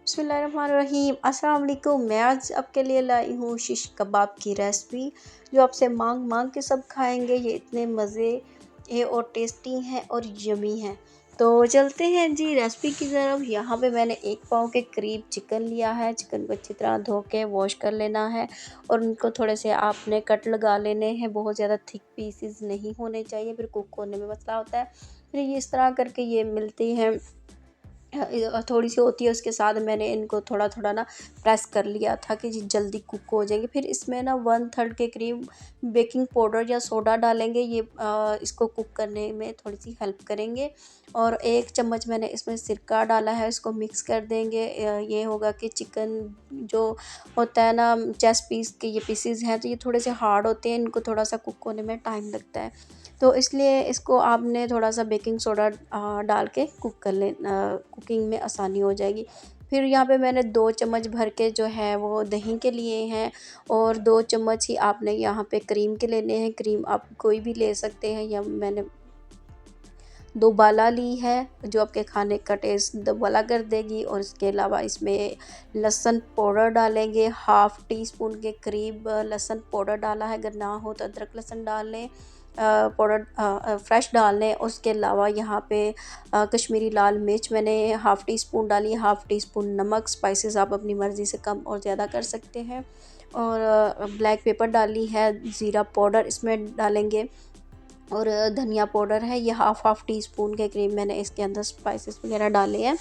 बिस्मिल्लाहिर्रहमानिर्रहीम। अस्सलाम वालेकुम। मैं आज आपके लिए लाई हूँ शिश कबाब की रेसिपी, जो आपसे मांग मांग के सब खाएंगे। ये इतने मज़े है और टेस्टी हैं और यमी हैं। तो चलते हैं जी रेसिपी की तरफ। यहाँ पे मैंने 1 पाव के करीब चिकन लिया है। चिकन को अच्छी तरह धो के वॉश कर लेना है और उनको थोड़े से आपने कट लगा लेने हैं। बहुत ज़्यादा थिक पीसेस नहीं होने चाहिए, फिर कुक होने में मसला होता है। फिर ये इस तरह करके ये मिलती हैं, थोड़ी सी होती है। उसके साथ मैंने इनको थोड़ा थोड़ा ना प्रेस कर लिया था कि जल्दी कुक हो जाएंगे। फिर इसमें ना 1/3 के करीब बेकिंग पाउडर या सोडा डालेंगे। ये इसको कुक करने में थोड़ी सी हेल्प करेंगे। और 1 चम्मच मैंने इसमें सिरका डाला है, इसको मिक्स कर देंगे। ये होगा कि चिकन जो होता है ना चेस्ट पीस के ये पीसीज हैं, तो ये थोड़े से हार्ड होते हैं, इनको थोड़ा सा कुक होने में टाइम लगता है। तो इसलिए इसको आपने थोड़ा सा बेकिंग सोडा डाल के कुक कर कुकिंग में आसानी हो जाएगी। फिर यहाँ पे मैंने 2 चम्मच भर के जो है वो दही के लिए हैं और 2 चम्मच ही आपने यहाँ पे क्रीम के लेने हैं। क्रीम आप कोई भी ले सकते हैं, या मैंने दोबाला ली है जो आपके खाने का टेस्ट दोबाला कर देगी। और इसके अलावा इसमें लहसुन पाउडर डालेंगे, 1/2 टीस्पून के करीब लहसुन पाउडर डाला है। अगर ना हो तो अदरक लहसुन डाल लें, पाउडर फ्रेश डाल लें। उसके अलावा यहाँ पे कश्मीरी लाल मिर्च मैंने 1/2 टीस्पून डाली, 1/2 टीस्पून नमक। स्पाइसेस आप अपनी मर्ज़ी से कम और ज़्यादा कर सकते हैं। और ब्लैक पेपर डाली है, ज़ीरा पाउडर इसमें डालेंगे और धनिया पाउडर है। ये 1/2 टीस्पून के करीब मैंने इसके अंदर स्पाइसेस वगैरह डाले हैं।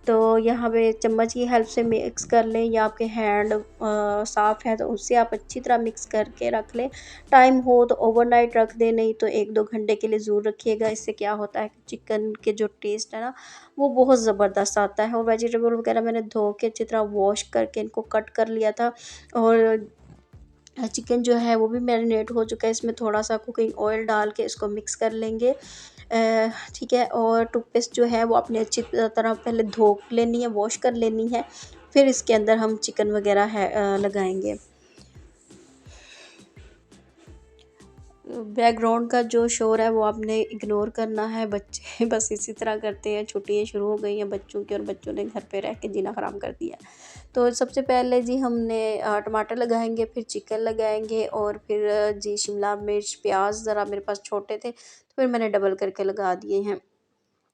तो यहाँ पे चम्मच की हेल्प से मिक्स कर लें, या आपके हैंड साफ़ है तो उससे आप अच्छी तरह मिक्स करके रख लें। टाइम हो तो ओवरनाइट रख दें, नहीं तो 1-2 घंटे के लिए ज़रूर रखिएगा। इससे क्या होता है कि चिकन के जो टेस्ट है ना वो बहुत ज़बरदस्त आता है। और वेजिटेबल वगैरह मैंने धो के अच्छी तरह वॉश करके इनको कट कर लिया था। और चिकन जो है वो भी मैरिनेट हो चुका है। इसमें थोड़ा सा कुकिंग ऑयल डाल के इसको मिक्स कर लेंगे। ठीक है। और टूथपेस्ट जो है वो अपने अच्छी तरह पहले धो लेनी है, वॉश कर लेनी है। फिर इसके अंदर हम चिकन वगैरह है लगाएंगे। बैकग्राउंड का जो शोर है वो आपने इग्नोर करना है। बच्चे बस इसी तरह करते हैं। छुट्टियाँ शुरू हो गई हैं बच्चों की और बच्चों ने घर पे रह के जीना हराम कर दिया है। तो सबसे पहले जी हमने टमाटर लगाएंगे, फिर चिकन लगाएंगे और फिर जी शिमला मिर्च प्याज ज़रा मेरे पास छोटे थे तो फिर मैंने डबल करके लगा दिए हैं।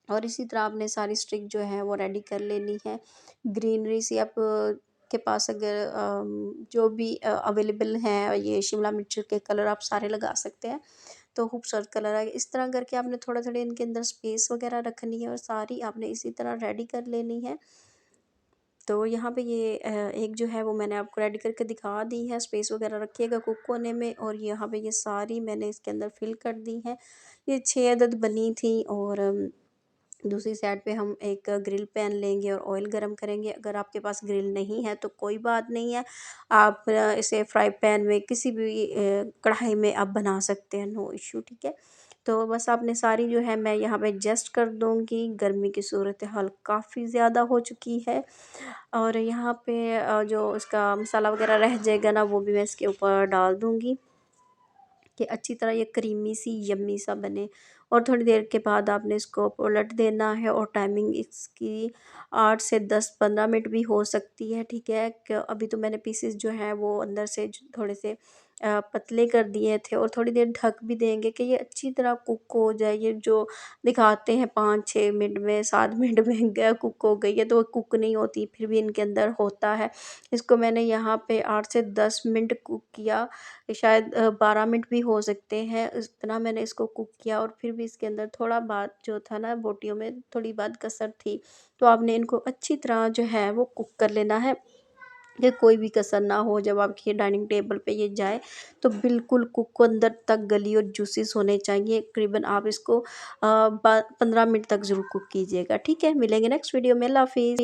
और इसी तरह आपने सारी स्टिक जो है वो रेडी कर लेनी है। ग्रीनरी सी आप के पास अगर जो भी अवेलेबल हैं, ये शिमला मिर्च के कलर आप सारे लगा सकते हैं, तो खूबसूरत कलर आएगा। इस तरह करके आपने थोड़ा थोड़ा इनके अंदर स्पेस वगैरह रखनी है और सारी आपने इसी तरह रेडी कर लेनी है। तो यहाँ पे ये एक जो है वो मैंने आपको रेडी करके दिखा दी है। स्पेस वगैरह रखिएगा कुक होने में। और यहाँ पे ये सारी मैंने इसके अंदर फिल कर दी हैं। ये 6 अदद बनी थी। और दूसरी साइड पे हम एक ग्रिल पैन लेंगे और ऑयल गरम करेंगे। अगर आपके पास ग्रिल नहीं है तो कोई बात नहीं है, आप इसे फ्राई पैन में किसी भी कढ़ाई में आप बना सकते हैं, नो इशू। ठीक है। तो बस आपने सारी जो है मैं यहाँ पे एडजस्ट कर दूँगी। गर्मी की सूरत हाल काफ़ी ज़्यादा हो चुकी है। और यहाँ पे जो इसका मसाला वगैरह रह जाएगा ना वो भी मैं इसके ऊपर डाल दूँगी कि अच्छी तरह ये क्रीमी सी यम्मी सा बने। और थोड़ी देर के बाद आपने इसको पलट देना है। और टाइमिंग इसकी 8 से 10-15 मिनट भी हो सकती है। ठीक है। अभी तो मैंने पीसेस जो हैं वो अंदर से थोड़े से पतले कर दिए थे। और थोड़ी देर ढक भी देंगे कि ये अच्छी तरह कुक हो जाए। ये जो दिखाते हैं 5-6 मिनट में 7 मिनट में कुक हो गई है, तो वो कुक नहीं होती, फिर भी इनके अंदर होता है। इसको मैंने यहाँ पे 8 से 10 मिनट कुक किया, शायद 12 मिनट भी हो सकते हैं। इतना मैंने इसको कुक किया और फिर भी इसके अंदर थोड़ा बात जो था ना बोटियों में थोड़ी बात कसर थी। तो आपने इनको अच्छी तरह जो है वो कुक कर लेना है कि कोई भी कसर ना हो। जब आपकी डाइनिंग टेबल पे ये जाए तो बिल्कुल कुक अंदर तक गली और जूसीस होने चाहिए। करीबन आप इसको 15 मिनट तक ज़रूर कुक कीजिएगा। ठीक है। मिलेंगे नेक्स्ट वीडियो में। अल्लाह हाफिज़।